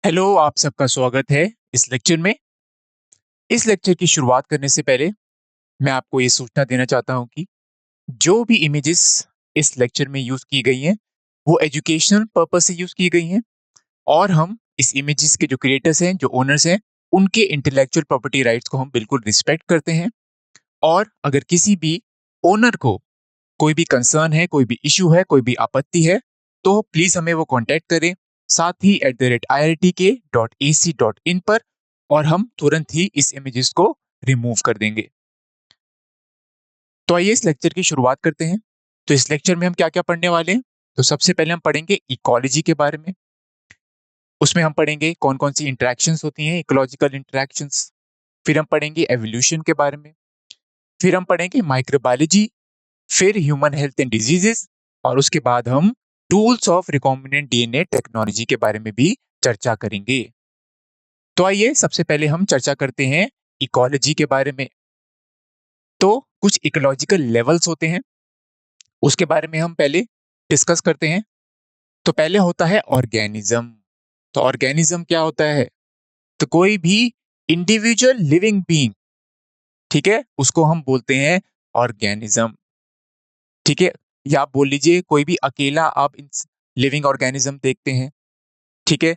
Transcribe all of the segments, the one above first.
Hello, आप सबका स्वागत है इस लेक्चर में। इस लेक्चर की शुरुआत करने से पहले मैं आपको ये सूचना देना चाहता हूँ कि जो भी इमेजेस इस लेक्चर में यूज की गई हैं, वो एजुकेशनल पर्पस से यूज की गई हैं और हम इस इमेजेस के जो क्रिएटर्स हैं, जो ओनर्स हैं, उनके इंटेलेक्चुअल प्रॉपर्टी राइट्स को हम बिल्कुल रिस्पेक्ट करते हैं। और अगर किसी भी ओनर को कोई भी कंसर्न है, कोई भी इशू है, कोई भी आपत्ति है, तो प्लीज हमें वो कांटेक्ट करें, साथ ही @iitk.ac.in पर, और हम तुरंत ही इस इमेजेस को रिमूव कर देंगे। तो आइए इस लेक्चर की शुरुआत करते हैं। तो इस लेक्चर में हम क्या क्या पढ़ने वाले हैं? तो सबसे पहले हम पढ़ेंगे इकोलॉजी के बारे में। उसमें हम पढ़ेंगे कौन कौन सी इंटरेक्शंस होती हैं, इकोलॉजिकल इंटरेक्शंस। फिर हम पढ़ेंगे एवोल्यूशन के बारे में। फिर हम पढ़ेंगे माइक्रोबायोलॉजी, फिर ह्यूमन हेल्थ एंड डिजीजेस, और उसके बाद हम tools of recombinant DNA technology के बारे में भी चर्चा करेंगे। तो आइए सबसे पहले हम चर्चा करते हैं इकोलॉजी के बारे में। तो कुछ इकोलॉजिकल लेवल्स होते हैं, उसके बारे में हम पहले डिस्कस करते हैं। तो पहले होता है ऑर्गेनिज्म। तो ऑर्गेनिज्म क्या होता है? तो कोई भी इंडिविजुअल लिविंग बीइंग, ठीक है, उसको हम बोलते हैं ऑर्गेनिज्म। ठीक है, या आप बोल लीजिए कोई भी अकेला आप लिविंग ऑर्गेनिज्म देखते हैं। ठीक है,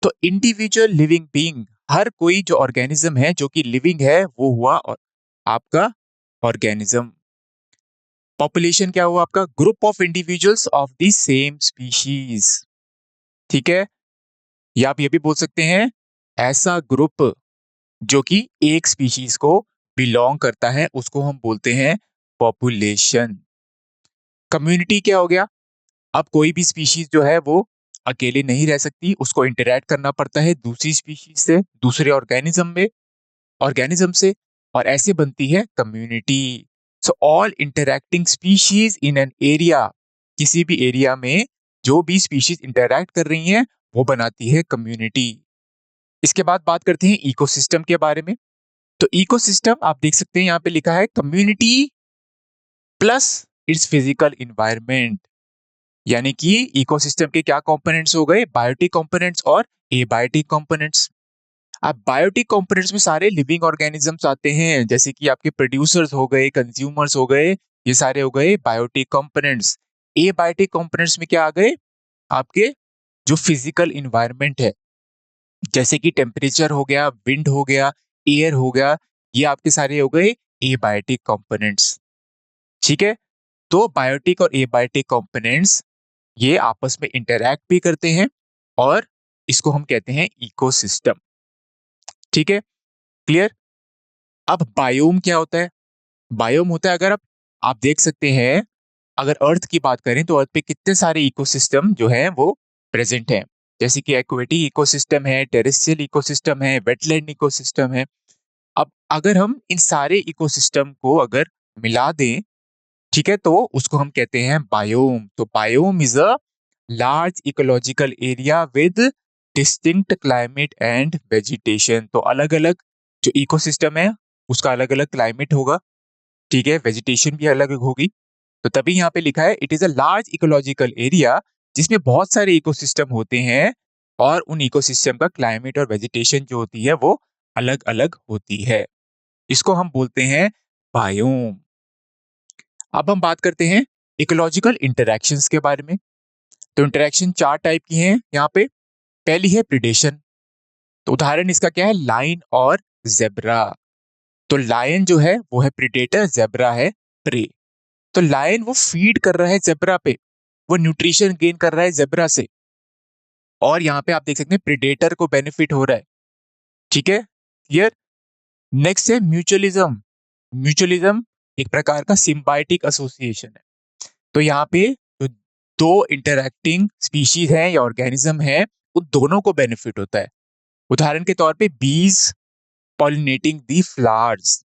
तो इंडिविजुअल लिविंग बीइंग, हर कोई जो ऑर्गेनिज्म है जो कि लिविंग है, वो हुआ और आपका ऑर्गेनिज्म। पॉपुलेशन क्या हुआ? आपका group of individuals of the same species. ठीक है, या आप ये भी बोल सकते हैं ऐसा ग्रुप जो कि एक स्पीशीज को बिलोंग करता है, उसको हम बोलते हैं पॉपुलेशन। कम्युनिटी क्या हो गया? अब कोई भी स्पीशीज जो है वो अकेले नहीं रह सकती, उसको इंटरैक्ट करना पड़ता है दूसरी स्पीशीज से, दूसरे ऑर्गेनिज्म से, और ऐसे बनती है community. So all interacting species in an area, किसी भी एरिया में जो भी स्पीशीज इंटरैक्ट कर रही हैं, वो बनाती है कम्युनिटी। इसके बाद बात करते हैं इकोसिस्टम के बारे में। तो इकोसिस्टम आप देख सकते हैं, यहाँ पे लिखा है community plus it's physical environment. यानी कि इकोसिस्टम के क्या कंपोनेंट्स हो गए? बायोटिक कंपोनेंट्स और एबायोटिक कंपोनेंट्स। अब बायोटिक कंपोनेंट्स में सारे लिविंग ऑर्गेनिजम्स आते हैं, जैसे कि आपके प्रोड्यूसर्स हो गए, कंज्यूमर्स हो गए, ये सारे हो गए बायोटिक कंपोनेंट्स। एबायोटिक कंपोनेंट्स में क्या आ गए? आपके जो फिजिकल इन्वायरमेंट है, जैसे कि टेम्परेचर हो गया, विंड हो गया, एयर हो गया, ये आपके सारे हो गए एबायोटिक कंपोनेंट्स। ठीक है, तो बायोटिक और एबायोटिक कंपोनेंट्स ये आपस में इंटरैक्ट भी करते हैं, और इसको हम कहते हैं इकोसिस्टम। ठीक है, क्लियर? अब बायोम क्या होता है? बायोम होता है, अगर आप देख सकते हैं, अगर अर्थ की बात करें तो अर्थ पे कितने सारे इकोसिस्टम जो हैं वो प्रेजेंट हैं, जैसे कि एक्वेटिक इकोसिस्टम है, टेरेस्ट्रियल इकोसिस्टम है, वेटलैंड इकोसिस्टम है। अब अगर हम इन सारे इकोसिस्टम को अगर मिला दें, ठीक है, तो उसको हम कहते हैं बायोम। तो biome is a large ecological area with distinct climate and vegetation. तो अलग अलग जो इकोसिस्टम है, उसका अलग अलग क्लाइमेट होगा, ठीक है, वेजिटेशन भी अलग होगी। तो तभी यहाँ पे लिखा है it is a large ecological area, जिसमें बहुत सारे इकोसिस्टम होते हैं, और उन इकोसिस्टम का क्लाइमेट और वेजिटेशन जो होती है वो अलग अलग होती है। इसको हम बोलते हैं बायोम। अब हम बात करते हैं इकोलॉजिकल इंटरैक्शंस के बारे में। तो इंटरैक्शन चार टाइप की हैं यहाँ पे। पहली है प्रिडेशन। तो उदाहरण इसका क्या है? लायन और जेब्रा। तो लायन जो है वो है प्रिडेटर, जेब्रा है प्रे। तो लायन वो फीड कर रहा है जेब्रा पे, वो न्यूट्रिशन गेन कर रहा है जेब्रा से, और यहाँ पे आप देख सकते हैं प्रिडेटर को बेनिफिट हो रहा है। ठीक है, क्लियर? नेक्स्ट है म्यूचुअलिज्म। म्यूचुअलिज्म एक प्रकार का सिम्बायोटिक एसोसिएशन है। तो यहाँ पे जो दो इंटरैक्टिंग स्पीशीज है या ऑर्गेनिज्म है, उन दोनों को बेनिफिट होता है। उदाहरण के तौर पे बीज पॉलिनेटिंग दी फ्लावर्स।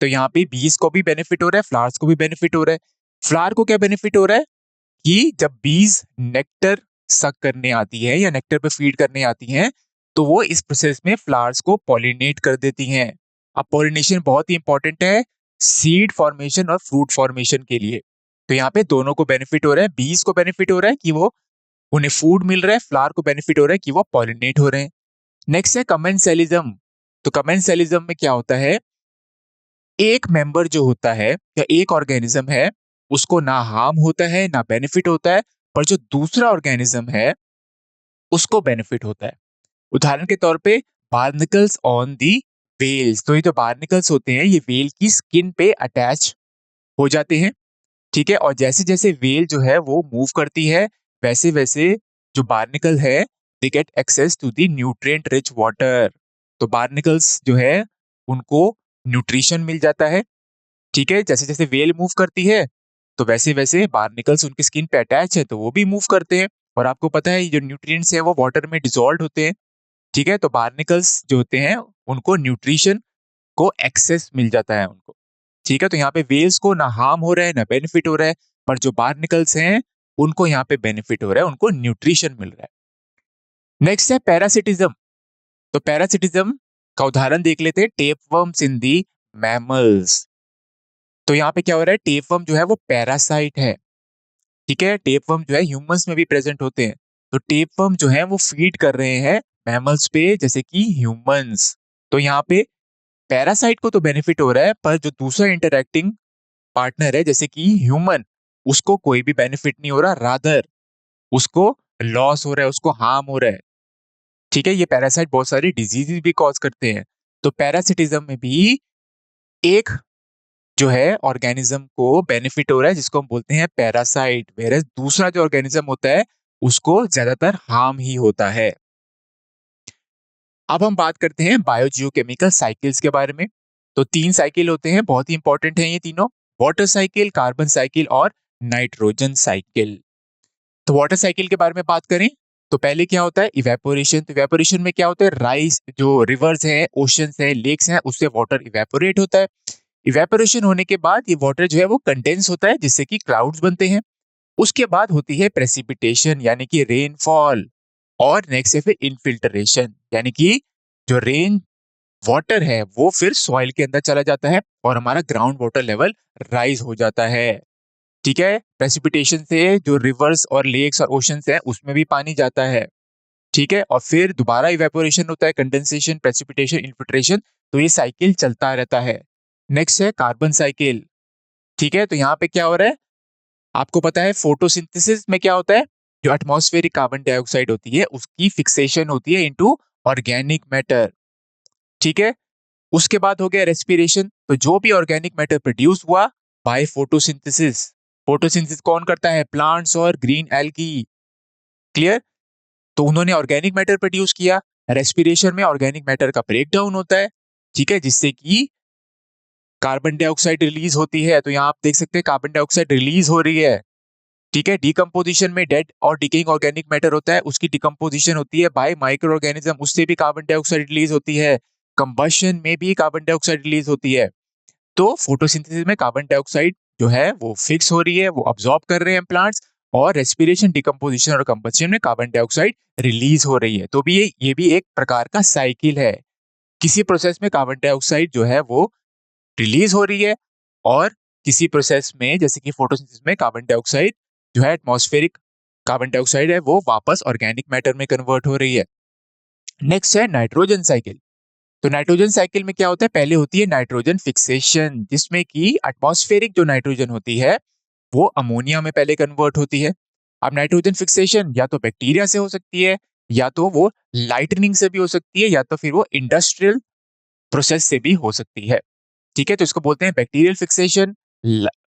तो यहाँ पे बीज को भी बेनिफिट हो रहा है, फ्लावर्स को भी बेनिफिट हो रहा है। फ्लावर को क्या बेनिफिट हो रहा है कि जब बीज नेक्टर सक करने आती है या नेक्टर पे फीड करने आती हैं, तो वो इस प्रोसेस में फ्लावर्स को पॉलिनेट कर देती हैं। अब पॉलिनेशन बहुत ही इंपॉर्टेंट है सीड फॉर्मेशन और फ्रूट फॉर्मेशन के लिए। तो यहाँ पे दोनों को बेनिफिट हो रहा है, बीज को बेनिफिट हो रहा है कि वो उन्हें फूड मिल रहा है, फ्लावर को बेनिफिट हो रहा है कि वो पॉलिनेट हो रहे हैं। नेक्स्ट है कमेंसलिज्म। तो कमेंसलिज्म में क्या होता है, एक मेंबर जो होता है या एक ऑर्गेनिज्म है उसको ना हार्म होता है ना बेनिफिट होता है, पर जो दूसरा ऑर्गेनिज्म है उसको बेनिफिट होता है। उदाहरण के तौर पे बार्निकल्स ऑन दी वेल्स। तो ये जो बार्निकल्स होते हैं ये वेल की स्किन पे अटैच हो जाते हैं, ठीक है। और जैसे जैसे वेल जो है वो मूव करती है वैसे वैसे जो बार्निकल है they get access to the nutrient rich water. तो बार्निकल्स जो है उनको न्यूट्रिशन मिल जाता है, ठीक है। जैसे जैसे वेल मूव करती है तो वैसे वैसे बार्निकल्स उनकी स्किन पे अटैच है तो वो भी मूव करते हैं। और आपको पता है ये जो न्यूट्रिएंट्स है वो वाटर में डिसॉल्व होते हैं, ठीक है। तो बार्निकल्स जो होते हैं उनको न्यूट्रिशन को एक्सेस मिल जाता है उनको, ठीक है। तो यहाँ पे वेल्स को ना हार्म हो रहा है ना बेनिफिट हो रहा है, पर जो बार्निकल्स हैं उनको यहाँ पे बेनिफिट हो रहा है, उनको न्यूट्रिशन मिल रहा है। नेक्स्ट है पैरासिटिज्म। तो पैरासिटिज्म का उदाहरण देख लेते हैं, टेपवर्म्स इन दी मैमल्स। तो यहाँ पे क्या हो रहा है, टेपवर्म जो है वो पैरासाइट है, ठीक है। टेपवर्म जो है ह्यूमंस में भी प्रेजेंट होते हैं। तो टेपवर्म जो है वो फीड कर रहे हैं मैमल्स पे जैसे कि ह्यूमंस। तो यहाँ पे पैरासाइट को तो बेनिफिट हो रहा है, पर जो दूसरा इंटरैक्टिंग पार्टनर है जैसे कि ह्यूमन उसको कोई भी बेनिफिट नहीं हो रहा, रादर उसको लॉस हो रहा है, उसको हार्म हो रहा है, ठीक है। ये पैरासाइट बहुत सारी डिजीजेस भी कॉज करते हैं। तो पैरासिटिज्म में भी एक जो है ऑर्गेनिज्म को बेनिफिट हो रहा है जिसको हम बोलते हैं पैरासाइट, वेरस दूसरा जो ऑर्गेनिज्म होता है उसको ज्यादातर हार्म ही होता है। अब हम बात करते हैं बायोजियोकेमिकल साइकिल्स के बारे में। तो तीन साइकिल होते हैं, बहुत ही इंपॉर्टेंट है ये तीनों, वाटर साइकिल, कार्बन साइकिल और नाइट्रोजन साइकिल। तो वाटर साइकिल के बारे में बात करें तो पहले क्या होता है, इवेपोरेशन। तो इवेपोरेशन में क्या होता है, राइस जो रिवर्स हैं, ओशंस हैं, लेक्स हैं, उससे वाटर इवेपोरेट होता है। इवेपोरेशन होने के बाद ये वाटर जो है वो कंडेंस होता है जिससे कि क्लाउड्स बनते हैं। उसके बाद होती है प्रेसिपिटेशन यानी कि रेनफॉल। और नेक्स्ट है फिर इनफिल्ट्रेशन यानी कि जो रेन वाटर है वो फिर सॉइल के अंदर चला जाता है और हमारा ग्राउंड वाटर लेवल राइज हो जाता है, ठीक है। प्रेसिपिटेशन से जो रिवर्स और लेक्स और ओशंस है उसमें भी पानी जाता है, ठीक है। और फिर दोबारा इवेपोरेशन होता है, कंडेंसेशन, प्रेसिपिटेशन, इन्फिल्ट्रेशन। तो ये साइकिल चलता रहता है। नेक्स्ट है कार्बन साइकिल, ठीक है। तो यहाँ पे क्या हो रहा है, आपको पता है फोटोसिंथेसिस में क्या होता है, जो एटमॉस्फेरिक कार्बन डाइऑक्साइड होती है उसकी फिक्सेशन होती है इनटू ऑर्गेनिक मैटर, ठीक है। उसके बाद हो गया रेस्पिरेशन। तो जो भी ऑर्गेनिक मैटर प्रोड्यूस हुआ बाय फोटोसिंथेसिस, फोटोसिंथेसिस कौन करता है, प्लांट्स और ग्रीन एल्गी, क्लियर। तो उन्होंने ऑर्गेनिक मैटर प्रोड्यूस किया। रेस्पिरेशन में ऑर्गेनिक मैटर का ब्रेक डाउन होता है, ठीक है, जिससे कि कार्बन डाइऑक्साइड रिलीज होती है। तो यहाँ आप देख सकते हैं कार्बन डाइऑक्साइड रिलीज हो रही है, ठीक है। डिकम्पोजिशन में डेड और डिकेइंग ऑर्गेनिक मैटर होता है, उसकी डिकम्पोजिशन होती है बाय माइक्रो ऑर्गेनिज्म, उससे भी कार्बन डाइऑक्साइड रिलीज होती है। कंबशन में भी कार्बन डाइऑक्साइड रिलीज होती है। तो फोटोसिंथेसिस में कार्बन डाइऑक्साइड जो है वो फिक्स हो रही है, वो अब्सॉर्ब कर रहे हैं प्लांट्स। और रेस्पिरेशन, डिकम्पोजिशन और कंबशन में कार्बन डाइऑक्साइड रिलीज हो रही है। तो भी ये भी एक प्रकार का साइकिल है। किसी प्रोसेस में कार्बन डाइऑक्साइड जो है वो रिलीज हो रही है और किसी प्रोसेस में जैसे कि फोटोसिंथेसिस में कार्बन डाइऑक्साइड जो है एटमॉस्फेरिक कार्बन डाइऑक्साइड है वो वापस ऑर्गेनिक मैटर में कन्वर्ट हो रही है। नेक्स्ट है नाइट्रोजन साइकिल। तो नाइट्रोजन साइकिल में क्या होता है, पहले होती है नाइट्रोजन फिक्सेशन जिसमें कि एटमॉस्फेरिक जो नाइट्रोजन होती है वो अमोनिया में पहले कन्वर्ट होती है। अब नाइट्रोजन फिक्सेशन या तो बैक्टीरिया से हो सकती है, या तो वो लाइटनिंग से भी हो सकती है, या तो फिर वो इंडस्ट्रियल प्रोसेस से भी हो सकती है, ठीक है। तो इसको बोलते हैं bacterial fixation,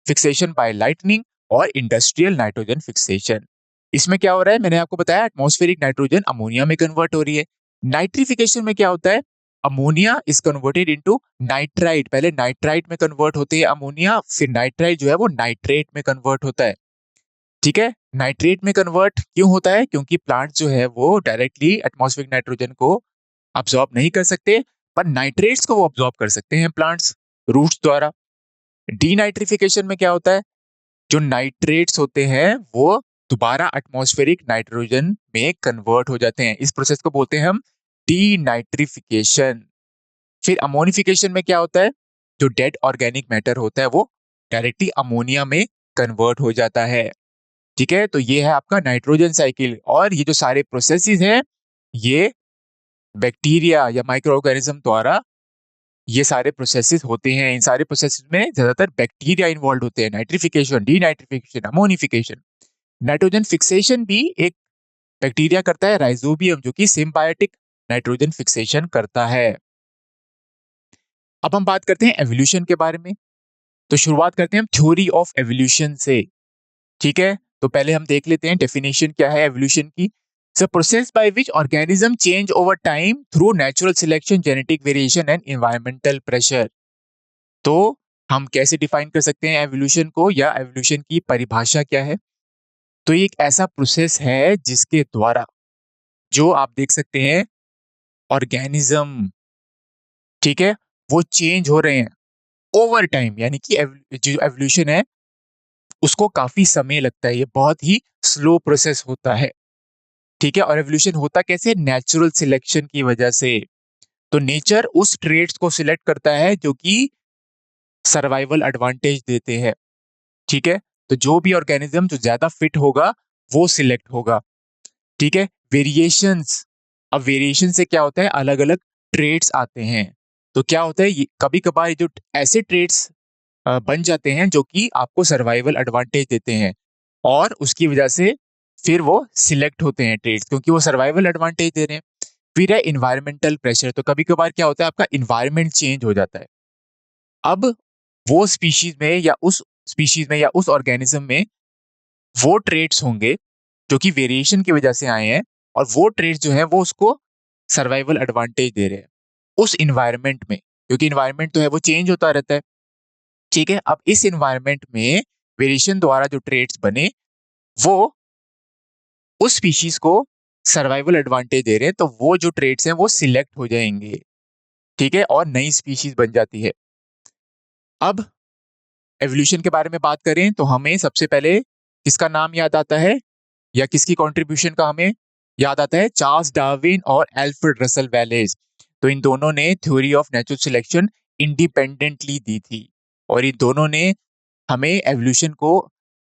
fixation by lightning और इंडस्ट्रियल नाइट्रोजन फिक्सेशन। इसमें क्या हो रहा है, मैंने आपको बताया एटमॉस्फेरिक नाइट्रोजन अमोनिया में कन्वर्ट हो रही है। नाइट्रिफिकेशन में क्या होता है, ammonia is converted into nitrite. पहले नाइट्राइट में कन्वर्ट होते हैं अमोनिया, फिर नाइट्राइट जो है वो नाइट्रेट में कन्वर्ट होता है, ठीक है। नाइट्रेट में कन्वर्ट क्यों होता है, क्योंकि प्लांट जो है वो डायरेक्टली एटमॉस्फेरिक नाइट्रोजन को अब्सॉर्ब नहीं कर सकते, पर नाइट्रेट्स को वो अब्सॉर्ब कर सकते हैं प्लांट्स रूट्स द्वारा। डीनाइट्रिफिकेशन में क्या होता है, जो नाइट्रेट्स होते हैं वो दोबारा एटमॉस्फेरिक नाइट्रोजन में कन्वर्ट हो जाते हैं। इस प्रोसेस को बोलते हैं हम डीनाइट्रिफिकेशन। फिर अमोनिफिकेशन में क्या होता है, जो डेड ऑर्गेनिक मैटर होता है वो डायरेक्टली अमोनिया में कन्वर्ट हो जाता है, ठीक है। तो ये है आपका नाइट्रोजन साइकिल। और ये जो सारे प्रोसेसेस हैं ये बैक्टीरिया या माइक्रो ऑर्गेनिज्म द्वारा ये सारे प्रोसेसेस होते हैं। इन सारे प्रोसेसेस में ज्यादातर बैक्टीरिया इन्वॉल्व होते हैं। Nitrification, denitrification, ammonification, nitrogen fixation भी एक बैक्टीरिया करता है, राइजोबियम, जो कि सिम्बायोटिक नाइट्रोजन फिक्सेशन करता है। अब हम बात करते हैं एवोल्यूशन के बारे में। तो शुरुआत करते हैं हम थ्योरी ऑफ एवोल्यूशन से। ठीक है, तो पहले हम देख लेते हैं डेफिनेशन क्या है एवोल्यूशन की। It's a process by which organism change over time through natural selection, genetic variation and environmental pressure. तो हम कैसे डिफाइन कर सकते हैं एवोल्यूशन को, या एवोल्यूशन की परिभाषा क्या है? तो ये एक ऐसा प्रोसेस है जिसके द्वारा जो आप देख सकते हैं ऑर्गेनिज्म, ठीक है, वो चेंज हो रहे हैं ओवर टाइम, यानी कि जो एवोल्यूशन है उसको काफी समय लगता है, ये बहुत ही स्लो प्रोसेस होता है। ठीक है, और एवोल्यूशन होता कैसे? नेचुरल सिलेक्शन की वजह से। तो नेचर उस ट्रेड्स को सिलेक्ट करता है जो कि सर्वाइवल एडवांटेज देते हैं। ठीक है, तो जो भी ऑर्गेनिज्म जो ज्यादा फिट होगा वो सिलेक्ट होगा। ठीक है, वेरिएशंस, अब वेरिएशन से क्या होता है, अलग अलग ट्रेड्स आते हैं। तो क्या होता है, कभी कभार जो ऐसे ट्रेड्स बन जाते हैं जो कि आपको सर्वाइवल एडवांटेज देते हैं, और उसकी वजह से फिर वो सिलेक्ट होते हैं ट्रेड्स, क्योंकि वो सर्वाइवल एडवांटेज दे रहे हैं। फिर है इन्वायरमेंटल प्रेशर। तो कभी कभार क्या होता है, आपका इन्वायरमेंट चेंज हो जाता है। अब वो स्पीशीज में या उस ऑर्गेनिज्म में वो ट्रेड्स होंगे जो कि वेरिएशन की वजह से आए हैं, और वो ट्रेड्स जो है वो उसको सर्वाइवल एडवांटेज दे रहे हैं उस इन्वायरमेंट में, क्योंकि इन्वायरमेंट तो है वो चेंज होता रहता है। ठीक है, अब इस इन्वायरमेंट में वेरिएशन द्वारा जो ट्रेड्स बने वो उस स्पीशीज को सर्वाइवल एडवांटेज दे रहे हैं, तो वो जो ट्रेड्स हैं वो सिलेक्ट हो जाएंगे। ठीक है, और नई स्पीशीज बन जाती है। अब एवोल्यूशन के बारे में बात करें तो हमें सबसे पहले किसका नाम याद आता है, या किसकी कंट्रीब्यूशन का हमें याद आता है? चार्ल्स डार्विन और अल्फ्रेड रसल वेलेस। तो इन दोनों ने theory of natural selection independently दी थी, और इन दोनों ने हमें एवोल्यूशन को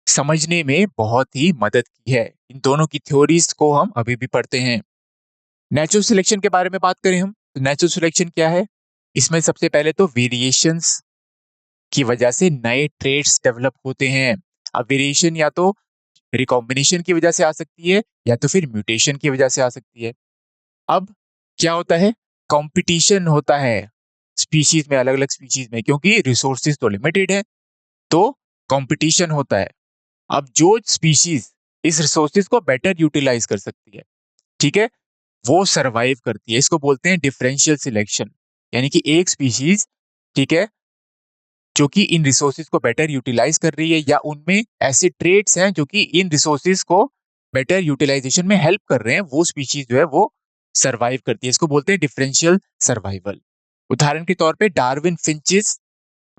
समझने में बहुत ही मदद की है। इन दोनों की थ्योरीज को हम अभी भी पढ़ते हैं। नेचुरल सिलेक्शन के बारे में बात करें हम, तो नेचुरल सिलेक्शन क्या है? इसमें सबसे पहले तो वेरिएशंस की वजह से नए ट्रेड्स डेवलप होते हैं। अब वेरिएशन या तो रिकॉम्बिनेशन की वजह से आ सकती है, या तो फिर म्यूटेशन की वजह से आ सकती है। अब क्या होता है, कंपटीशन होता है स्पीशीज में, अलग अलग स्पीशीज में, क्योंकि रिसोर्सेज तो लिमिटेड है, तो कंपटीशन होता है। अब जो स्पीशीज इस रिसोर्सेज को बेटर यूटिलाइज कर सकती है, ठीक है, वो सरवाइव करती है। इसको बोलते हैं डिफरेंशियल सिलेक्शन, यानी कि एक स्पीशीज, ठीक है, जो कि इन रिसोर्सेज को बेटर यूटिलाइज कर रही है, या उनमें ऐसे ट्रेड्स हैं जो कि इन रिसोर्सेज को बेटर यूटिलाइजेशन में हेल्प कर रहे हैं, वो स्पीशीज जो है वो सरवाइव करती है। इसको बोलते हैं डिफरेंशियल सर्वाइवल। उदाहरण के तौर पे Darwin finches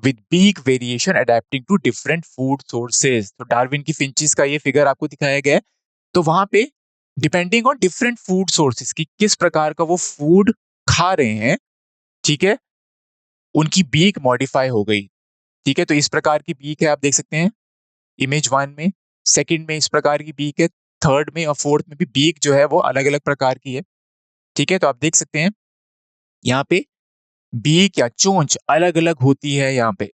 with big variation adapting to different food sources. तो डार्विन की फिंचेस का ये फिगर आपको दिखाया गया है। तो वहां पे depending on different food sources की किस प्रकार का वो फूड खा रहे हैं, ठीक है, उनकी बीक मॉडिफाई हो गई। ठीक है, तो इस प्रकार की बीक है, आप देख सकते हैं इमेज 1 में, सेकंड में इस प्रकार की बीक है, थर्ड में और फोर्थ में भी बीक जो है वो अलग अलग प्रकार की है। ठीक है, तो आप देख सकते हैं यहाँ पे बीक या चोंच अलग अलग होती है यहाँ पे।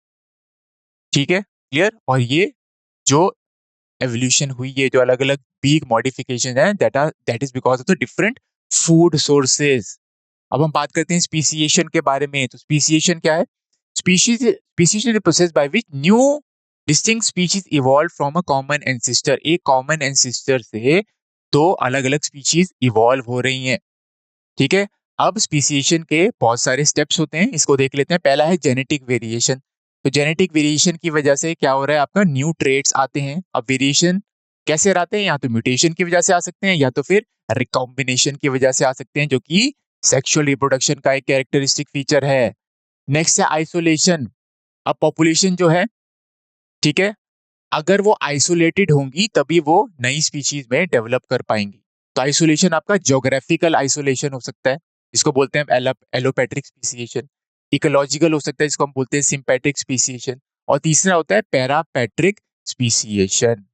ठीक है, क्लियर। और ये जो एवोल्यूशन हुई है, जो अलग अलग बीक मॉडिफिकेशन है, that is because of the different food sources. अब हम बात करते हैं स्पीसिएशन के बारे में। तो स्पीसिएशन क्या है? Species is the process by which new distinct species evolve from a common ancestor. एक कॉमन एंसेस्टर से दो अलग अलग स्पीशीज इवॉल्व हो रही हैं। ठीक है, अब स्पीसिएशन के बहुत सारे स्टेप्स होते हैं, इसको देख लेते हैं। पहला है जेनेटिक वेरिएशन। तो जेनेटिक वेरिएशन की वजह से क्या हो रहा है, आपका न्यू ट्रेड्स आते हैं। अब वेरिएशन कैसे आते हैं? या तो म्यूटेशन की वजह से आ सकते हैं, या तो फिर रिकॉम्बिनेशन की वजह से आ सकते हैं, जो कि सेक्सुअल रिप्रोडक्शन का एक कैरेक्टरिस्टिक फीचर है। नेक्स्ट है आइसोलेशन। अब पॉपुलेशन जो है, ठीक है, अगर वो आइसोलेटेड होंगी तभी वो नई स्पीशीज में डेवलप कर पाएंगी। तो आइसोलेशन आपका ज्योग्राफिकल आइसोलेशन हो सकता है, इसको बोलते हैं एलोपैट्रिक स्पीसिएशन। इकोलॉजिकल हो सकता है, इसको हम बोलते हैं सिंपैट्रिक स्पीसिएशन। और तीसरा होता है पैरापैट्रिक स्पीसिएशन।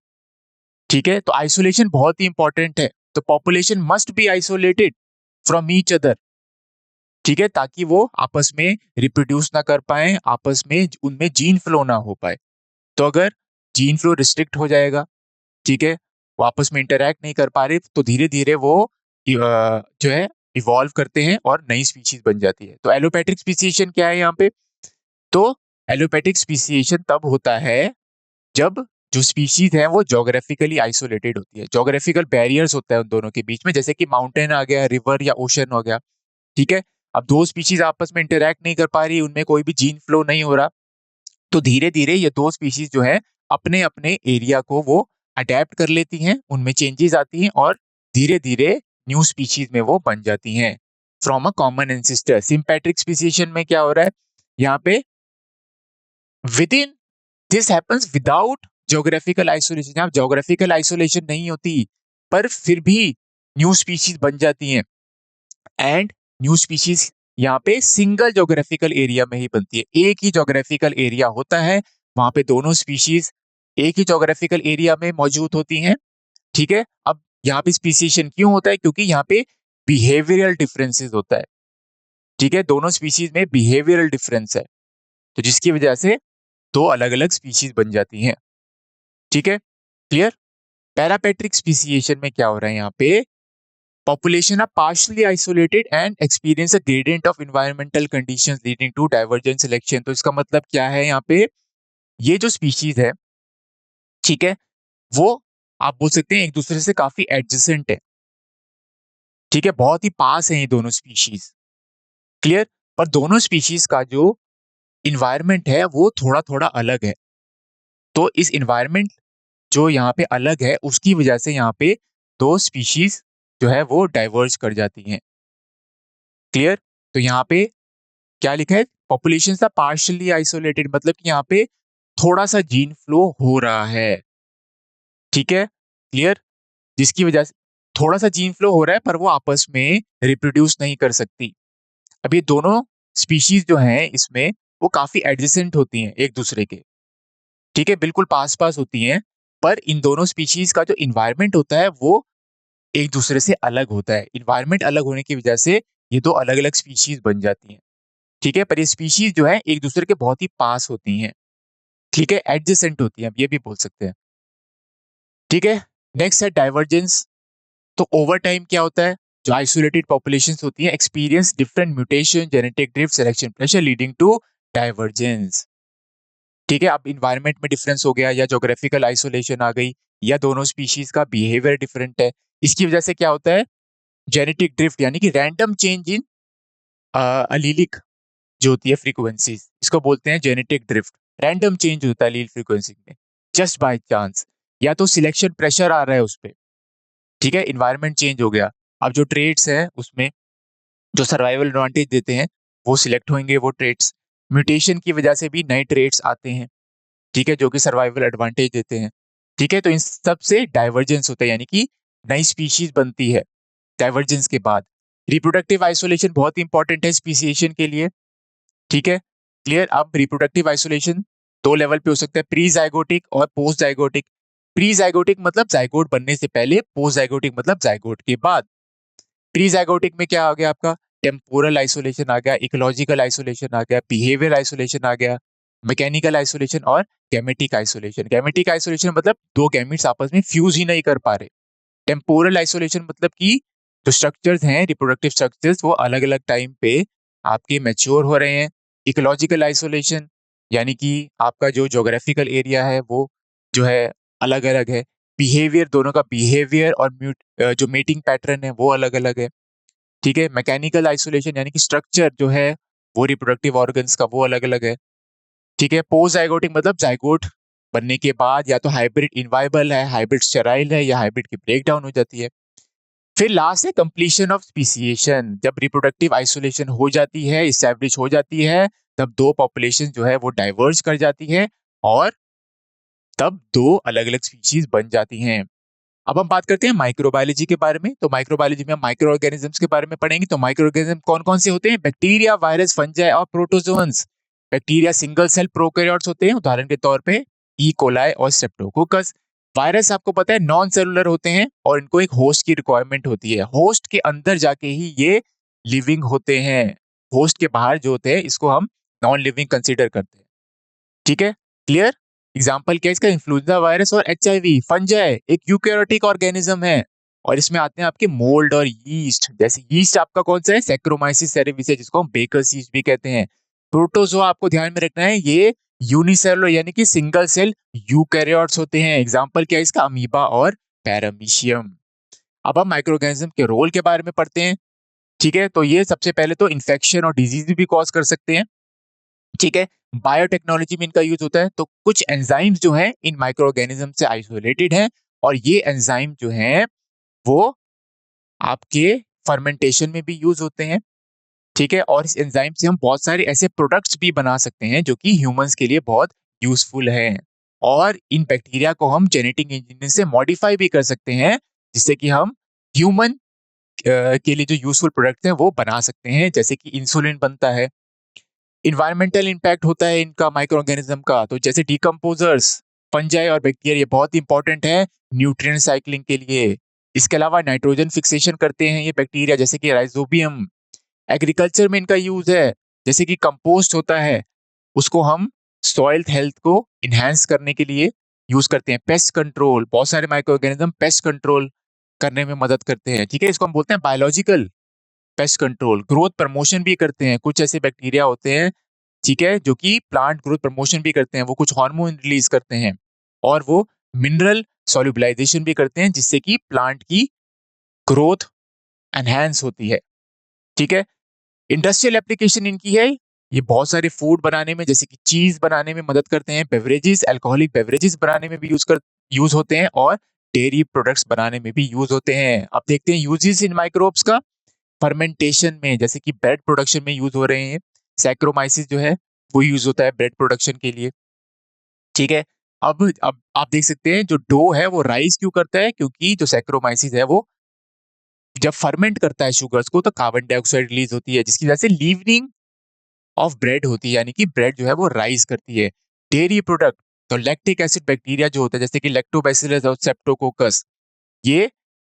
ठीक है, तो आइसोलेशन बहुत ही इंपॉर्टेंट है। तो population must be isolated from each other, ठीक है, ताकि वो आपस में रिप्रोड्यूस ना कर पाए, आपस में उनमें जीन फ्लो ना हो पाए। तो अगर जीन फ्लो रिस्ट्रिक्ट हो जाएगा, ठीक है, वो आपस में इंटरैक्ट नहीं कर पा रहे, तो धीरे धीरे वो जो है इवॉल्व करते हैं और नई स्पीशीज बन जाती है। तो एलोपैथिक स्पीसीएशन क्या है यहाँ पे? तो एलोपैथिक स्पीसीएशन तब होता है जब जो स्पीशीज है वो जोग्राफिकली आइसोलेटेड होती है, जोग्राफिकल बैरियर्स होता है उन दोनों के बीच में, जैसे कि माउंटेन आ गया, रिवर या ओशन हो गया, ठीक है। अब दो स्पीशीज आपस में इंटरैक्ट नहीं कर पा रही, उनमें कोई भी जीन फ्लो नहीं हो रहा, तो धीरे धीरे ये दो स्पीशीज जो है अपने अपने एरिया को वो अडेप्ट कर लेती हैं, उनमें चेंजेस आती हैं और धीरे धीरे न्यू स्पीशीज में वो बन जाती हैं from a common ancestor. Sympatric speciation में क्या हो रहा है यहाँ पे? Within this happens without geographical isolation. यहाँ ज्योग्राफिकल आइसोलेशन नहीं होती, पर फिर भी न्यू स्पीशीज बन जाती हैं, एंड न्यू स्पीशीज यहाँ पे सिंगल ज्योग्राफिकल एरिया में ही बनती है। एक ही ज्योग्राफिकल एरिया होता है, वहां पे दोनों स्पीशीज एक ही ज्योग्राफिकल एरिया में मौजूद होती हैं, ठीक है। अब यहाँ पे स्पीसीएशन क्यों होता है? क्योंकि यहाँ पे बिहेवियरल डिफरेंसेस होता है, ठीक है, दोनों स्पीशीज में बिहेवियरल डिफरेंस है, तो जिसकी वजह से दो अलग अलग स्पीशीज बन जाती हैं, ठीक है, क्लियर। पैरापेट्रिक स्पीसीएशन में क्या हो रहा है यहाँ पे? population are partially isolated and experience a gradient of environmental conditions leading to divergent selection। तो इसका मतलब क्या है यहाँ पे? ये जो स्पीशीज है, ठीक है, वो आप बोल सकते हैं एक दूसरे से काफी एडजेसेंट है, ठीक है, बहुत ही पास है ये दोनों स्पीशीज, क्लियर। पर दोनों स्पीशीज का जो इन्वायरमेंट है वो थोड़ा थोड़ा अलग है, तो इस इन्वायरमेंट जो यहाँ पे अलग है उसकी वजह से यहाँ पे दो स्पीशीज जो है वो डाइवर्ज कर जाती हैं, क्लियर। तो यहाँ पे क्या लिखा है? पॉपुलेशन सा पार्शियली आइसोलेटेड, मतलब कि यहाँ पे थोड़ा सा जीन फ्लो हो रहा है, ठीक है, क्लियर, जिसकी वजह से थोड़ा सा जीन फ्लो हो रहा है पर वो आपस में रिप्रोड्यूस नहीं कर सकती। अब ये दोनों स्पीशीज जो हैं इसमें वो काफी एडजेसेंट होती हैं एक दूसरे के, ठीक है, बिल्कुल पास पास होती हैं, पर इन दोनों स्पीशीज का जो इन्वायरमेंट होता है वो एक दूसरे से अलग होता है। इन्वायरमेंट अलग होने की वजह से ये दो अलग अलग स्पीशीज बन जाती हैं, ठीक है, पर ये स्पीशीज जो है एक दूसरे के बहुत ही पास होती हैं, ठीक है, एडजेसेंट होती हैं, अब ये भी बोल सकते हैं, ठीक है। नेक्स्ट है डाइवर्जेंस। तो ओवर टाइम क्या होता है? जो आइसोलेटेड पॉपुलेशंस होती हैं experience different mutation, genetic drift, selection pressure leading to divergence, ठीक है। अब इन्वायरमेंट में डिफरेंस हो गया या ज्योग्राफिकल आइसोलेशन आ गई या दोनों स्पीशीज का बिहेवियर डिफरेंट है, इसकी वजह से क्या होता है? जेनेटिक ड्रिफ्ट यानी कि रैंडम चेंज इन अलीलिक जो होती है फ्रीक्वेंसीज, इसको बोलते हैं जेनेटिक ड्रिफ्ट। रैंडम चेंज होता है अलील फ्रीक्वेंसी में जस्ट बाय चांस, या तो सिलेक्शन प्रेशर आ रहा है उस पे, ठीक है, इन्वायरमेंट चेंज हो गया, अब जो ट्रेड्स हैं उसमें जो सर्वाइवल एडवांटेज देते हैं वो सिलेक्ट होंगे, वो ट्रेड्स म्यूटेशन की वजह से भी नए ट्रेड्स आते हैं, ठीक है, जो कि सर्वाइवल एडवांटेज देते हैं, ठीक है। तो इन सब से डाइवर्जेंस होता है, यानी कि नई स्पीशीज बनती है डाइवर्जेंस के बाद। रिप्रोडक्टिव आइसोलेशन बहुत इंपॉर्टेंट है स्पीसीएशन के लिए, ठीक है, क्लियर। अब रिप्रोडक्टिव आइसोलेशन दो लेवल पे हो सकता है, प्री जाइगोटिक और पोस्ट जाइगोटिक। प्री जाइगोटिक मतलब जाइगोट बनने से पहले, पोस्ट जाइगोटिक मतलब जाइगोट के बाद। प्री जाइगोटिक में क्या आ गया आपका? टेम्पोरल आइसोलेशन आ गया, इकोलॉजिकल आइसोलेशन आ गया, बिहेवियर आइसोलेशन आ गया, मैकेनिकल आइसोलेशन और गैमेटिक आइसोलेशन। गैमेटिक आइसोलेशन मतलब दो गैमेट्स आपस में फ्यूज ही नहीं कर पा रहे। टेम्पोरल आइसोलेशन मतलब कि जो स्ट्रक्चर्स हैं रिप्रोडक्टिव स्ट्रक्चर्स वो अलग अलग टाइम पे आपके मैच्योर हो रहे हैं। इकोलॉजिकल आइसोलेशन यानी कि आपका जो ज्योग्राफिकल एरिया है वो जो है अलग अलग है। बिहेवियर, दोनों का बिहेवियर और जो मेटिंग पैटर्न है वो अलग अलग है, ठीक है। मैकेनिकल आइसोलेशन यानी कि स्ट्रक्चर जो है वो रिप्रोडक्टिव ऑर्गन्स का वो अलग अलग है, ठीक है। पोस्ट जाइगोटिक मतलब जाइगोट बनने के बाद या तो हाइब्रिड इनवाइबल है, हाइब्रिड स्टेराइल है, या हाइब्रिड की ब्रेक डाउन हो जाती है। फिर लास्ट है कंप्लीशन ऑफ स्पीसीएशन। जब रिप्रोडक्टिव आइसोलेशन हो जाती है, इस्टेब्लिश हो जाती है, तब दो पॉपुलेशन जो है वो डाइवर्ज कर जाती है और तब दो अलग अलग स्पीशीज बन जाती हैं। अब हम बात करते हैं माइक्रोबायोलॉजी के बारे में। तो माइक्रोबायोलॉजी में हम माइक्रो ऑर्गेनिजम्स के बारे में पढ़ेंगे। तो माइक्रो ऑर्गेनिज्म कौन कौन से होते हैं? बैक्टीरिया, वायरस, फंजाई और protozoans. Bacteria single cell prokaryotes होते हैं, उदाहरण के तौर पे ई कोलाई और स्ट्रेप्टोकोकस। वायरस आपको पता है नॉन सेलुलर होते हैं और इनको एक होस्ट की रिक्वायरमेंट होती है, होस्ट के अंदर जाके ही ये लिविंग होते हैं, होस्ट के बाहर जो होते हैं इसको हम नॉन लिविंग कंसीडर करते हैं। ठीक है, क्लियर? एग्जाम्पल क्या है इसका? इन्फ्लुएंजा वायरस और HIV। फंजाई एक यूकैरियोटिक ऑर्गेनिज्म है और इसमें आते हैं आपके मोल्ड और यीस्ट। जैसे यीस्ट आपका कौन सा है? सैक्रोमाइसिस सेरेविस, जिसको हम बेकर्स यीस्ट भी कहते हैं। प्रोटोजोआ आपको ध्यान में रखना है, ये यूनिसेलुलर यानी कि सिंगल सेल यूकैरियोट्स होते हैं। एग्जाम्पल क्या है इसका? अमीबा और पैरामीशियम। अब हम माइक्रो ऑर्गेनिज्म के रोल के बारे में पढ़ते हैं। ठीक है, तो ये सबसे पहले तो इन्फेक्शन और डिजीज भी कॉज कर सकते हैं। ठीक है, बायोटेक्नोलॉजी में इनका यूज होता है। तो कुछ एंजाइम्स जो हैं इन माइक्रो ऑर्गेनिज्म से आइसोलेटेड हैं और ये एंजाइम जो हैं वो आपके फर्मेंटेशन में भी यूज होते हैं। ठीक है, और इस एंजाइम से हम बहुत सारे ऐसे प्रोडक्ट्स भी बना सकते हैं जो कि ह्यूमंस के लिए बहुत यूजफुल हैं। और इन बैक्टीरिया को हम जेनेटिक इंजीनियरिंग से मॉडिफाई भी कर सकते हैं जिससे कि हम ह्यूमन के लिए जो यूजफुल प्रोडक्ट्स हैं वो बना सकते हैं, जैसे कि इंसुलिन बनता है। इन्वायरमेंटल इम्पैक्ट होता है इनका माइक्रो ऑर्गेनिज्म का, तो जैसे डिकम्पोजर्स, फंजाई और बैक्टीरिया, ये बहुत इंपॉर्टेंट है न्यूट्रिएंट साइक्लिंग के लिए। इसके अलावा नाइट्रोजन फिक्सेशन करते हैं ये बैक्टीरिया, जैसे कि राइजोबियम। एग्रीकल्चर में इनका यूज है, जैसे कि कंपोस्ट होता है, उसको हम सॉइल हेल्थ को इनहेंस करने के लिए यूज करते हैं। पेस्ट कंट्रोल, बहुत सारे माइक्रो ऑर्गेनिज्म पेस्ट कंट्रोल करने में मदद करते हैं। ठीक है, इसको हम बोलते हैं biological pest control. Growth promotion भी करते हैं, कुछ ऐसे बैक्टीरिया होते हैं, ठीक है, जो कि प्लांट ग्रोथ प्रमोशन भी करते हैं। वो कुछ हार्मोन रिलीज करते हैं और वो मिनरल सॉल्युबलाइजेशन भी करते हैं जिससे कि प्लांट की ग्रोथ एनहांस होती है। ठीक है, इंडस्ट्रियल एप्लीकेशन इनकी है, ये बहुत सारे फूड बनाने में, जैसे कि चीज बनाने में मदद करते हैं। बेवरेजेस, अल्कोहलिक बेवरेजेस बनाने में भी यूज होते हैं और डेयरी प्रोडक्ट्स बनाने में भी यूज होते हैं। अब देखते हैं यूजेस इन माइक्रोब्स का। फर्मेंटेशन में, जैसे कि ब्रेड प्रोडक्शन में यूज हो रहे हैं। सैक्रोमाइसिस जो है वो यूज होता है ब्रेड प्रोडक्शन के लिए। ठीक है, अब आप देख सकते हैं जो डो है वो राइज क्यों करता है? क्योंकि जो सैक्रोमाइसिस है वो जब फर्मेंट करता है शुगर्स को तो कार्बन डाइऑक्साइड रिलीज होती है, जिसकी वजह से लीवनिंग ऑफ ब्रेड होती है, यानी कि ब्रेड जो है वो राइज करती है। डेयरी प्रोडक्ट, तो लैक्टिक एसिड बैक्टीरिया जो होता है, जैसे कि लैक्टोबैसिलस और सेप्टोकोकस, ये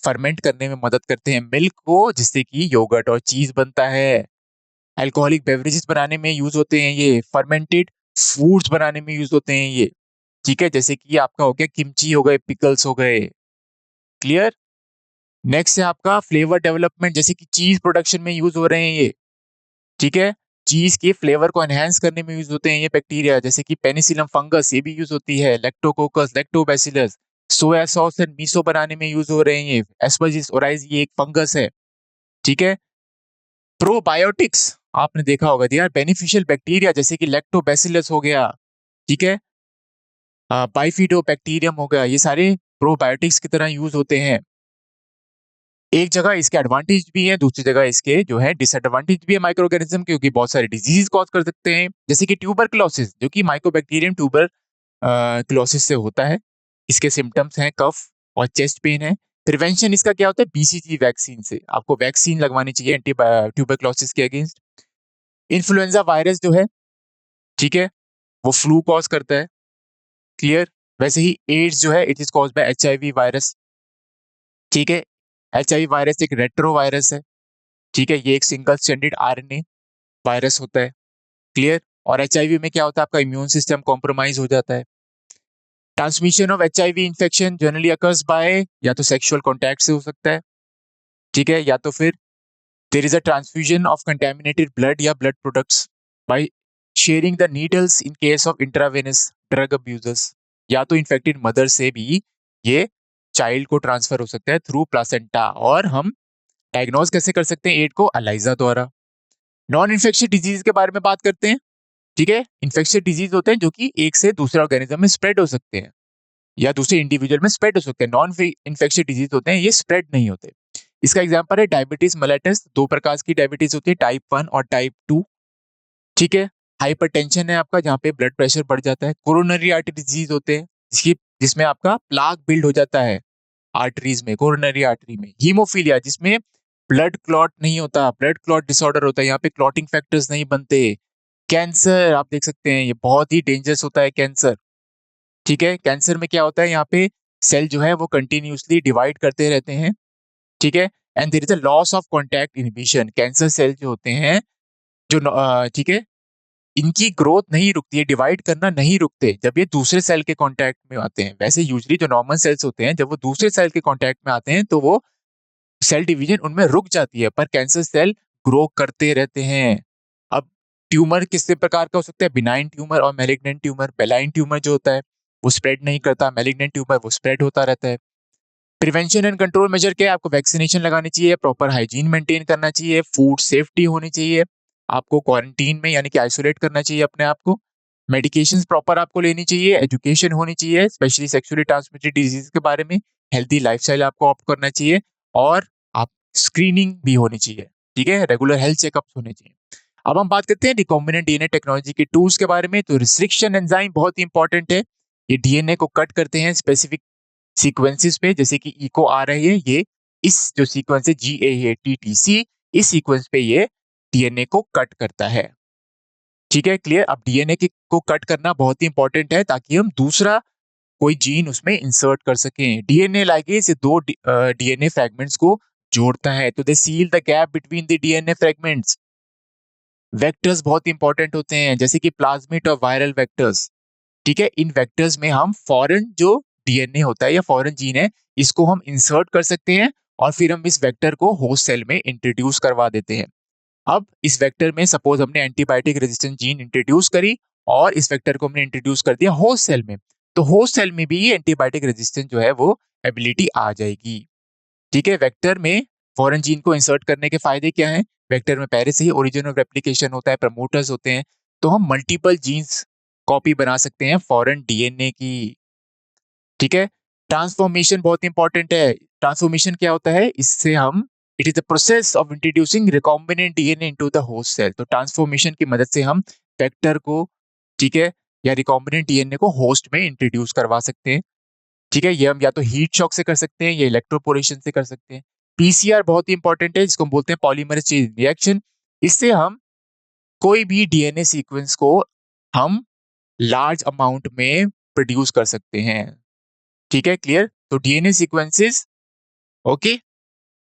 फर्मेंट करने में मदद करते हैं मिल्क को, जिससे कि योगर्ट और चीज बनता है। अल्कोहलिक बेवरेजेस बनाने में यूज होते हैं ये। फर्मेंटेड फूड्स बनाने में यूज होते हैं ये। ठीक है, जैसे कि आपका हो गया किमची हो गए, पिकल्स हो गए। क्लियर? नेक्स्ट है आपका फ्लेवर डेवलपमेंट, जैसे कि चीज प्रोडक्शन में यूज हो रहे हैं ये। ठीक है, चीज के फ्लेवर को एनहांस करने में यूज होते हैं ये बैक्टीरिया, जैसे कि पेनिसिलम फंगस, ये भी यूज होती है। Lactococcus, lactobacillus, soya sauce and miso बनाने में यूज हो रहे हैं ये। एस्परजिलस ओराइज, ये एक फंगस है। ठीक है, प्रोबायोटिक्स आपने देखा होगा यार, बेनिफिशियल बैक्टीरिया जैसे कि लैक्टोबैसिलस हो गया, ठीक है, बाइफिडो बैक्टीरियम हो गया, ये सारे प्रोबायोटिक्स की तरह यूज होते हैं। एक जगह इसके एडवांटेज भी है, दूसरी जगह इसके जो है डिसएडवांटेज भी है माइक्रो ऑर्गेनिज्म, क्योंकि बहुत सारे डिजीज कॉज कर सकते हैं, जैसे कि ट्यूबरक्लोसिस, जो कि माइकोबैक्टीरियम ट्यूबर क्लोसिस से होता है। इसके सिम्टम्स हैं कफ और चेस्ट पेन है। प्रिवेंशन इसका क्या होता है? BCG वैक्सीन से आपको वैक्सीन लगवानी चाहिए एंटी ट्यूबरक्लोसिस के अगेंस्ट। इन्फ्लुएंजा वायरस जो है, ठीक है, वो फ्लू कॉज करता है। क्लियर? वैसे ही एड्स जो है it is cause by HIV virus. ठीक है, HIV वायरस एक रेट्रो वायरस है। ठीक है, ये एक सिंगल स्ट्रैंडेड RNA वायरस होता है। क्लियर? और HIV में क्या होता है? आपका इम्यून सिस्टम कॉम्प्रोमाइज हो जाता है। Transmission of HIV infection generally occurs by या तो सेक्सुअल कॉन्टैक्ट से हो सकता है, ठीक है, या तो फिर there is a transfusion of contaminated blood या blood products by sharing the needles in case of intravenous drug abusers, या तो इन्फेक्टेड मदर से भी ये चाइल्ड को ट्रांसफर हो सकता है थ्रू प्लासेंटा। और हम डायग्नोज कैसे कर सकते हैं एड को? अलाइजा द्वारा। नॉन इन्फेक्शियस डिजीज के बारे में बात करते हैं। ठीक है, इन्फेक्शियस डिजीज होते हैं जो कि एक से दूसरे ऑर्गेनिज्म में स्प्रेड हो सकते हैं या दूसरे इंडिविजुअल में स्प्रेड हो सकते हैं। नॉन इन्फेक्शियस डिजीज होते हैं, ये स्प्रेड नहीं होते। इसका एग्जांपल है डायबिटीज मेलेटस। दो प्रकार की डायबिटीज होती है, टाइप 1 और टाइप 2। ठीक है, हाइपरटेंशन है आपका, जहाँ पे ब्लड प्रेशर बढ़ जाता है। कोरोनरी आर्टरी डिजीज होते हैं जिसमें आपका प्लाक बिल्ड हो जाता है आर्टरीज में, कोरोनरी आर्टरी में। हीमोफीलिया, जिसमें ब्लड क्लॉट नहीं होता, ब्लड क्लॉट डिसऑर्डर होता है, यहाँ पे क्लॉटिंग फैक्टर्स नहीं बनते। कैंसर आप देख सकते हैं, ये बहुत ही डेंजरस होता है कैंसर। ठीक है, कैंसर में क्या होता है? यहाँ पे सेल जो है वो कंटिन्यूसली डिवाइड करते रहते हैं। ठीक है, and there is a loss of contact inhibition. Cancer cell जो होते हैं जो ठीक है, इनकी ग्रोथ नहीं रुकती है, डिवाइड करना नहीं रुकते जब ये दूसरे सेल के कांटेक्ट में आते हैं। वैसे यूजुअली जो नॉर्मल सेल्स होते हैं, जब वो दूसरे सेल के कांटेक्ट में आते हैं तो वो सेल डिवीजन उनमें रुक जाती है, पर कैंसर सेल ग्रो करते रहते हैं। अब ट्यूमर किस प्रकार का हो सकता है? बिनाइन ट्यूमर और मैलिग्नेंट ट्यूमर। बेलाइन ट्यूमर जो होता है वो स्प्रेड नहीं करता, मैलिग्नेंट ट्यूमर वो स्प्रेड होता रहता है। प्रिवेंशन एंड कंट्रोल मेजर क्या है? आपको वैक्सीनेशन लगानी चाहिए, प्रॉपर हाइजीन मेंटेन करना चाहिए, फूड सेफ्टी होनी चाहिए, आपको क्वारंटीन में यानी कि आइसोलेट करना चाहिए अपने आप को, मेडिकेशंस प्रॉपर आपको लेनी चाहिए, एजुकेशन होनी चाहिए स्पेशली सेक्सुअली ट्रांसमिटेड डिजीज के बारे में, हेल्दी लाइफस्टाइल आपको ऑप्ट करना चाहिए, और आप स्क्रीनिंग भी होनी चाहिए, ठीक है, रेगुलर हेल्थ चेकअप्स होने चाहिए। अब हम बात करते हैं रिकॉम्बिनेंट डीएनए टेक्नोलॉजी के टूल्स के बारे में। तो रिस्ट्रिक्शन एंजाइम बहुत ही इंपॉर्टेंट है, ये डीएनए को कट करते हैं स्पेसिफिक सीक्वेंसेस पे, जैसे कि इको आ रही है, ये इस जो सीक्वेंस है GAATTC, इस सीक्वेंस पे ये डीएनए को कट करता है, ठीक है, क्लियर। अब डीएनए को कट करना बहुत ही इंपॉर्टेंट है ताकि हम दूसरा कोई जीन उसमें इंसर्ट कर सकें। डीएनए लाइगेज दो डीएनए फ्रैगमेंट्स को जोड़ता है, तो they seal the gap between the DNA fragments. Vectors बहुत इंपॉर्टेंट होते हैं, जैसे कि प्लाज्मिड और वायरल वेक्टर्स, ठीक है, इन वेक्टर्स में हम फॉरेन जो डीएनए होता है या फॉरेन जीन है, इसको हम इंसर्ट कर सकते हैं और फिर हम इस वेक्टर को होस्ट सेल में इंट्रोड्यूस करवा देते हैं। अब इस वेक्टर में सपोज हमने एंटीबायोटिक रेजिस्टेंट जीन इंट्रोड्यूस करी और इस वेक्टर को हमने इंट्रोड्यूस कर दिया होस्ट सेल में, तो होस्ट सेल में भी ये एंटीबायोटिक रेजिस्टेंट जो है वो एबिलिटी आ जाएगी, ठीक है। वेक्टर में फॉरेन जीन को इंसर्ट करने के फायदे क्या हैं? वेक्टर में पहले से ही ओरिजिन ऑफ रेप्लिकेशन होता है, प्रमोटर्स होते हैं, तो हम मल्टीपल जीन्स कॉपी बना सकते हैं फॉरेन डीएनए की, ठीक है। ट्रांसफॉर्मेशन बहुत इंपॉर्टेंट है। ट्रांसफॉर्मेशन क्या होता है? इससे हम it is the process of introducing recombinant DNA into the host cell. तो ट्रांसफॉर्मेशन की मदद से हम वेक्टर को, ठीक है, या रिकॉम्बिनेंट डीएनए को होस्ट में इंट्रोड्यूस करवा सकते हैं, ठीक है। ये हम या तो हीट शॉक से कर सकते हैं या इलेक्ट्रोपोरेशन से कर सकते हैं। पीसीआर बहुत ही इंपॉर्टेंट है, जिसको हम बोलते हैं पॉलीमरेज चेन रिएक्शन। इससे हम कोई भी डीएनए सीक्वेंस को हम लार्ज अमाउंट में प्रोड्यूस कर सकते हैं, ठीक है, क्लियर। तो DNA sequences, okay,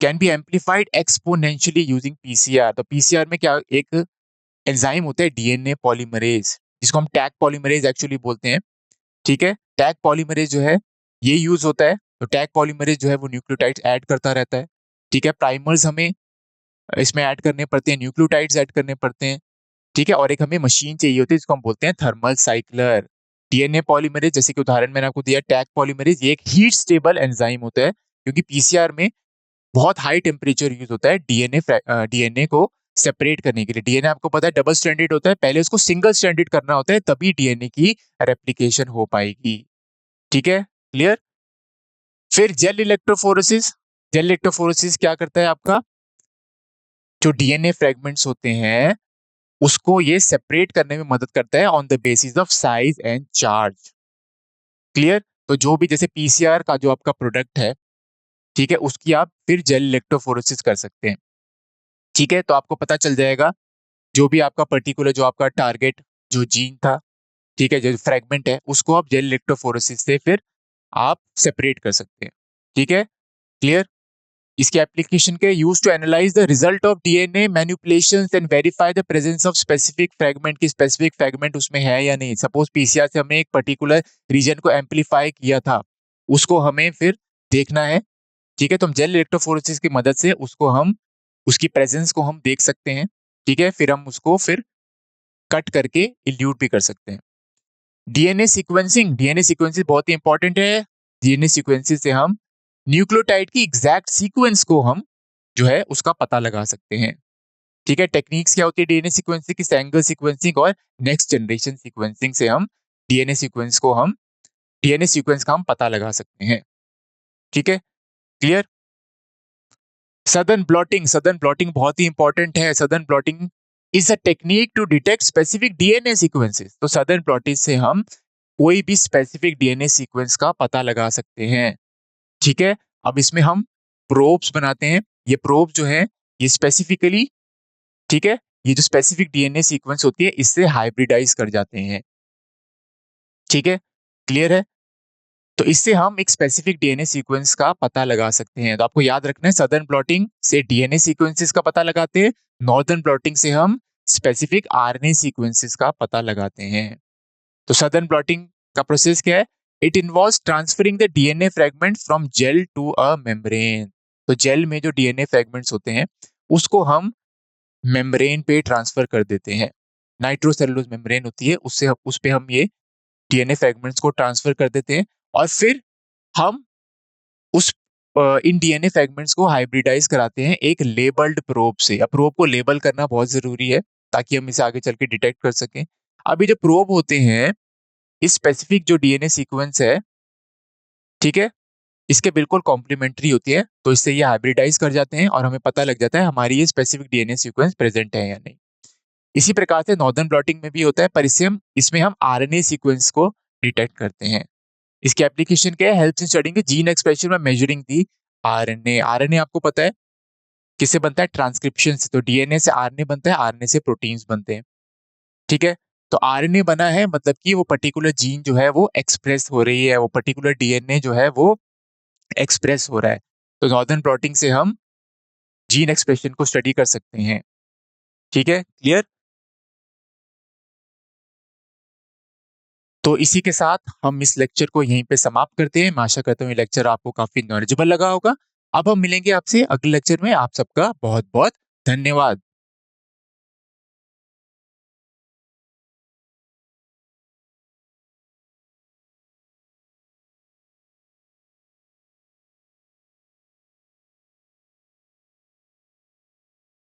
can be amplified exponentially using PCR. तो पीसीआर में क्या, एक एंजाइम होता है डीएनए पॉलीमरेज, जिसको हम टैग पॉलीमरेज एक्चुअली बोलते हैं, ठीक है। टैग पॉलीमरेज जो है ये यूज होता है, तो टैग पॉलीमरेज जो है वो न्यूक्लियोटाइड्स ऐड करता रहता है, ठीक है। प्राइमर्स हमें इसमें ऐड करने पड़ते हैं, न्यूक्लियोटाइड्स ऐड करने पड़ते हैं, ठीक है। और एक हमें मशीन चाहिए होती है जिसको हम बोलते हैं थर्मल साइक्लर। डीएनए पॉलीमरेज, जैसे कि उदाहरण मैंने आपको दिया टैग पॉलीमरेज, ये एक हीट स्टेबल एंजाइम होता है, क्योंकि पीसीआर में बहुत हाई टेम्परेचर यूज होता है डीएनए को सेपरेट करने के लिए। डीएनए आपको पता है डबल स्ट्रैंडेड होता है, पहले उसको सिंगल स्ट्रैंडेड करना होता है, तभी डीएनए की रेप्लिकेशन हो पाएगी, ठीक है, क्लियर। फिर जेल इलेक्ट्रोफोरेसिस। जेल इलेक्ट्रोफोरेसिस क्या करता है? आपका जो डीएनए फ्रेगमेंट्स होते हैं उसको ये सेपरेट करने में मदद करता है on the basis of size and charge, clear. तो जो भी जैसे पीसीआर का जो आपका प्रोडक्ट है, ठीक है, उसकी आप फिर जेल इलेक्ट्रोफोरेसिस कर सकते हैं, ठीक है। तो आपको पता चल जाएगा जो भी आपका पर्टिकुलर जो आपका टारगेट जो जीन था, ठीक है, जो फ्रेगमेंट है, उसको आप जेल इलेक्ट्रोफोरेसिस से फिर आप सेपरेट कर सकते हैं, ठीक है, क्लियर। इसके एप्लीकेशन के use to analyse the result of DNA manipulations and verify the presence of specific fragment, की स्पेसिफिक फ्रेगमेंट उसमें है या नहीं। सपोज पीसीआर से हमने एक पर्टिकुलर रीजन को एम्पलीफाई किया था, उसको हमें फिर देखना है, ठीक है। तो हम जेल इलेक्ट्रोफोरेसिस की मदद से उसको हम उसकी प्रेजेंस को हम देख सकते हैं, ठीक है, फिर हम उसको फिर कट करके इल्यूट भी कर सकते हैं। डीएनए सीक्वेंसिंग, डीएनए सीक्वेंसिंग बहुत ही इंपॉर्टेंट है। डीएनए सीक्वेंसिंग से हम न्यूक्लियोटाइड की एग्जैक्ट सीक्वेंस को हम जो है उसका पता लगा सकते हैं, ठीक है। टेक्निक्स क्या होती है डीएनए सीक्वेंसिंग की? सिंगल सीक्वेंसिंग और नेक्स्ट जनरेशन सीक्वेंसिंग से हम डीएनए सीक्वेंस को हम डीएनए सीक्वेंस का हम पता लगा सकते हैं, ठीक है, clear. Southern blotting, Southern blotting बहुत ही इंपॉर्टेंट है। Southern blotting is a technique to detect specific DNA sequences. तो सदर्न ब्लॉटिंग से हम कोई भी स्पेसिफिक डीएनए सीक्वेंस का पता लगा सकते हैं, ठीक है। अब इसमें हम प्रोब्स बनाते हैं, ये प्रोब जो है ये स्पेसिफिकली, ठीक है, ये जो स्पेसिफिक डीएनए सीक्वेंस होती है इससे हाइब्रिडाइज कर जाते हैं, ठीक है, क्लियर है। तो इससे हम एक स्पेसिफिक डीएनए सीक्वेंस का पता लगा सकते हैं। तो आपको याद रखना है, सदर्न ब्लॉटिंग से डीएनए सीक्वेंसेस का पता लगाते हैं, नॉर्दर्न ब्लॉटिंग से हम स्पेसिफिक आरएनए सीक्वेंसेस का पता लगाते हैं। तो सदर्न ब्लॉटिंग का प्रोसेस क्या है? It involves transferring the DNA fragment from gel to a membrane. तो जेल में जो डीएनए फ्रेगमेंट्स होते हैं उसको हम मेम्ब्रेन पे ट्रांसफर कर देते हैं। नाइट्रोसेलुलोज मेम्ब्रेन होती है, उससे उस पे हम ये डीएनए फ्रेगमेंट्स को ट्रांसफर कर देते हैं और फिर हम उस इन डीएनए फ्रेगमेंट्स को हाइब्रिडाइज कराते हैं एक लेबल्ड प्रोब से। अब प्रोब को लेबल करना बहुत जरूरी है ताकि हम इसे आगे चल के डिटेक्ट कर सकें। अभी जो प्रोब होते हैं, इस स्पेसिफिक जो डीएनए सीक्वेंस है, ठीक है, इसके बिल्कुल कॉम्प्लीमेंट्री होती है, तो इससे ये हाइब्रिडाइज कर जाते हैं और हमें पता लग जाता है हमारी ये स्पेसिफिक डीएनए सीक्वेंस प्रेजेंट है या नहीं। इसी प्रकार से नॉर्दर्न ब्लॉटिंग में भी होता है, पर इसमें हम आरएनए सीक्वेंस को डिटेक्ट करते हैं। इसकी एप्लीकेशन क्या है? Helps in studying gene expression by measuring the RNA. RNA आपको पता है किससे बनता है? ट्रांसक्रिप्शन से। तो डीएनए से आरएनए बनता है, आरएनए से प्रोटीन्स बनते हैं, ठीक है। तो आरएनए बना है मतलब कि वो पर्टिकुलर जीन जो है वो एक्सप्रेस हो रही है, वो पर्टिकुलर डीएनए जो है वो एक्सप्रेस हो रहा है। तो नॉर्दर्न ब्लॉटिंग से हम जीन एक्सप्रेशन को स्टडी कर सकते हैं, ठीक है, क्लियर। तो इसी के साथ हम इस लेक्चर को यहीं पे समाप्त करते हैं। मैं आशा करता हूँ ये लेक्चर आपको काफी नॉलेजेबल लगा होगा। अब हम मिलेंगे आपसे अगले लेक्चर में। आप सबका बहुत बहुत धन्यवाद।